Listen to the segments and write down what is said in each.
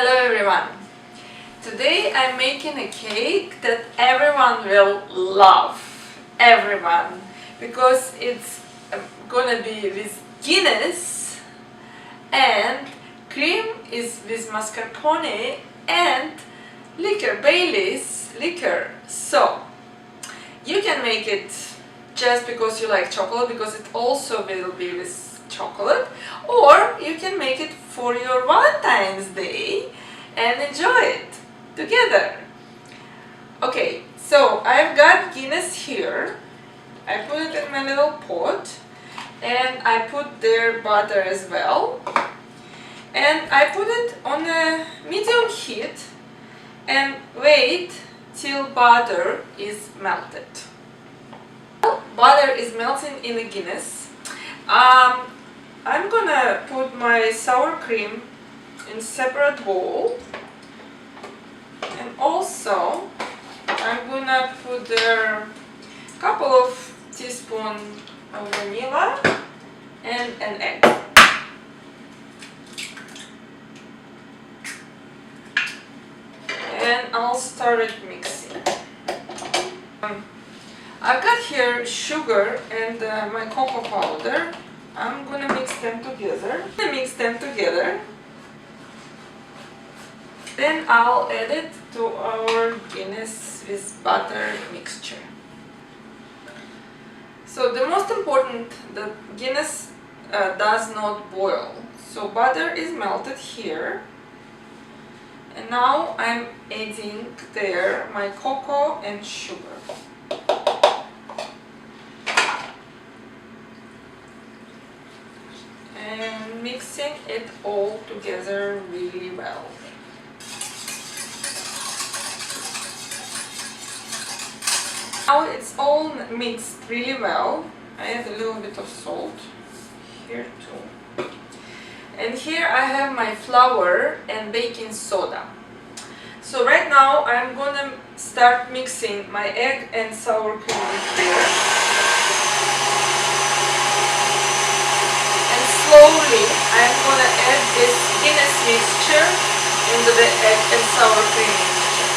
Hello everyone! Today I'm making a cake that everyone will love. Everyone! Because it's gonna be with Guinness and cream is with mascarpone and liquor, Bailey's liquor. So you can make it just because you like chocolate, because it also will be with chocolate, or you can make it for your Valentine's Day and enjoy it together. Okay, so I've got Guinness here. I put it in my little pot and I put their butter as well, and I put it on a medium heat and wait till butter is melted. Butter is melting in the Guinness. I'm gonna put my sour cream in separate bowl, and also I'm gonna put there a couple of teaspoons of vanilla and an egg. And I'll start it mixing. I've got here sugar and my cocoa powder. I'm gonna mix them together. Then I'll add it to our Guinness with butter mixture. So the most important, the Guinness does not boil. So butter is melted here. And now I'm adding there my cocoa and sugar. And mixing it all together really well. Now it's all mixed really well. I add a little bit of salt here too. And here I have my flour and baking soda. So right now I'm gonna start mixing my egg and sour cream here. And slowly I'm gonna add this Guinness mixture into the egg and sour cream mixture.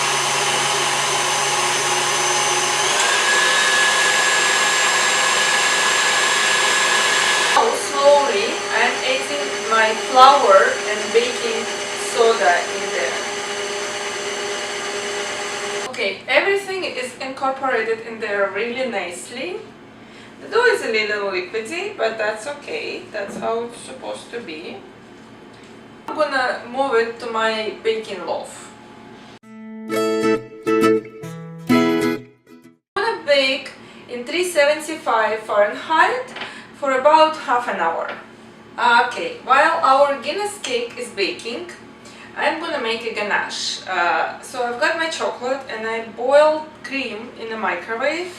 Now slowly I'm adding my flour and baking soda in there. Okay, everything is incorporated in there really nicely. The dough is a little liquidy, but that's okay. That's how it's supposed to be. I'm gonna move it to my baking loaf. I'm gonna bake in 375 Fahrenheit for about half an hour. Okay, while our Guinness cake is baking, I'm gonna make a ganache. So I've got my chocolate and I boiled cream in the microwave,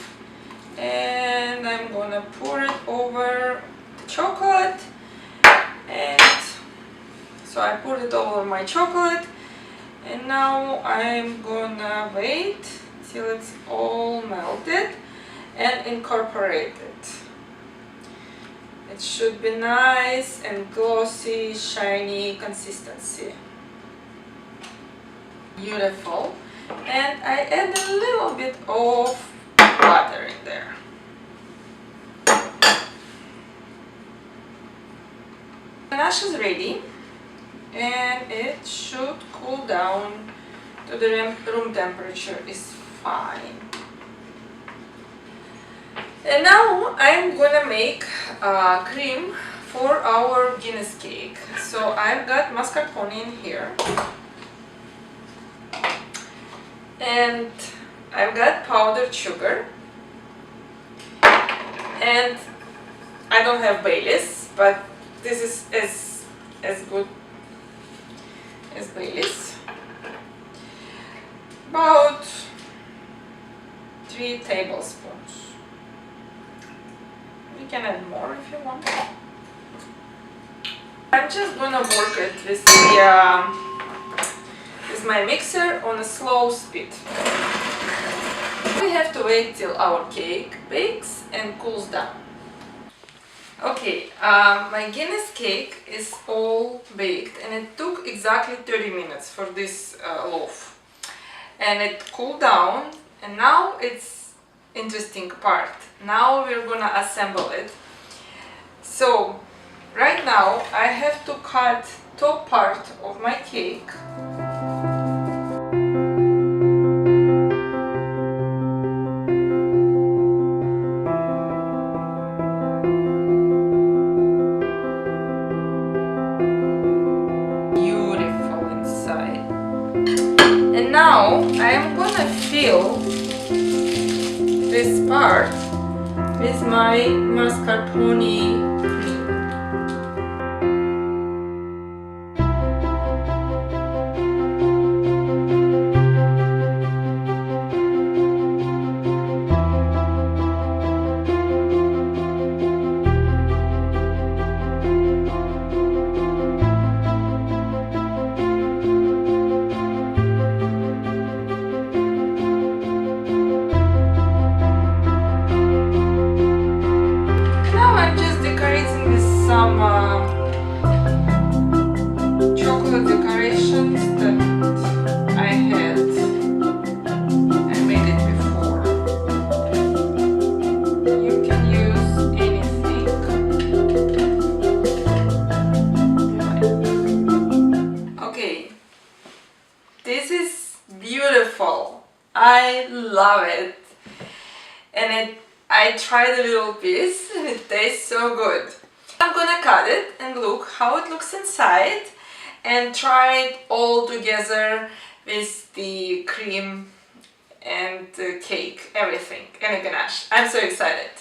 and I'm gonna pour it over the chocolate. And so I poured it over my chocolate, and now I'm gonna wait till it's all melted and incorporate it. It should be nice and glossy, shiny consistency. Beautiful. And I add a little bit of butter in there. Ganache is ready, and it should cool down to the room temperature. Is fine. And now I'm gonna make cream for our Guinness cake. So I've got mascarpone in here, and I've got powdered sugar, and I don't have Bailey's, but this is as good as Bailey's. About 3 tablespoons. You can add more if you want. I'm just gonna work it with my mixer on a slow speed. We have to wait till our cake bakes and cools down. Okay, my Guinness cake is all baked and it took exactly 30 minutes for this loaf. And it cooled down and now it's interesting part. Now we're gonna assemble it. So right now I have to cut top part of my cake. Beautiful inside. And now I am gonna fill this part with my mascarpone cream. Some chocolate decorations that I had. I made it before. You can use anything. Okay, this is beautiful. I love it. And I tried a little piece and it tastes so good. I'm gonna cut it and look how it looks inside and try it all together with the cream and the cake, everything, and a ganache. I'm so excited.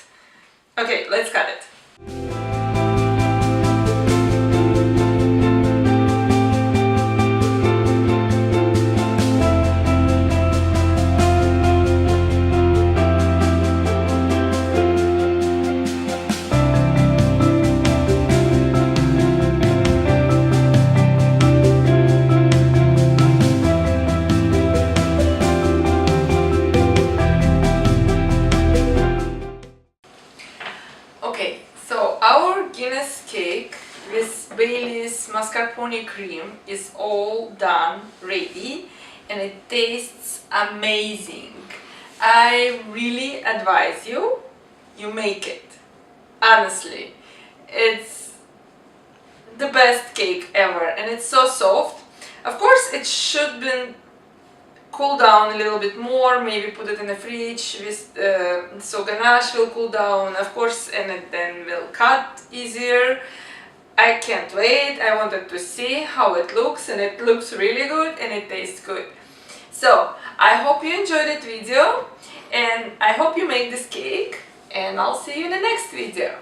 Okay, let's cut it. Our Guinness cake with Bailey's mascarpone cream is all done, ready, and it tastes amazing. I really advise you make it. Honestly, it's the best cake ever and it's so soft. Of course, it should be cool down a little bit more, maybe put it in the fridge with, so ganache will cool down, of course, and it then will cut easier. I can't wait. I wanted to see how it looks, and it looks really good and it tastes good. So I hope you enjoyed that video and I hope you make this cake, and I'll see you in the next video.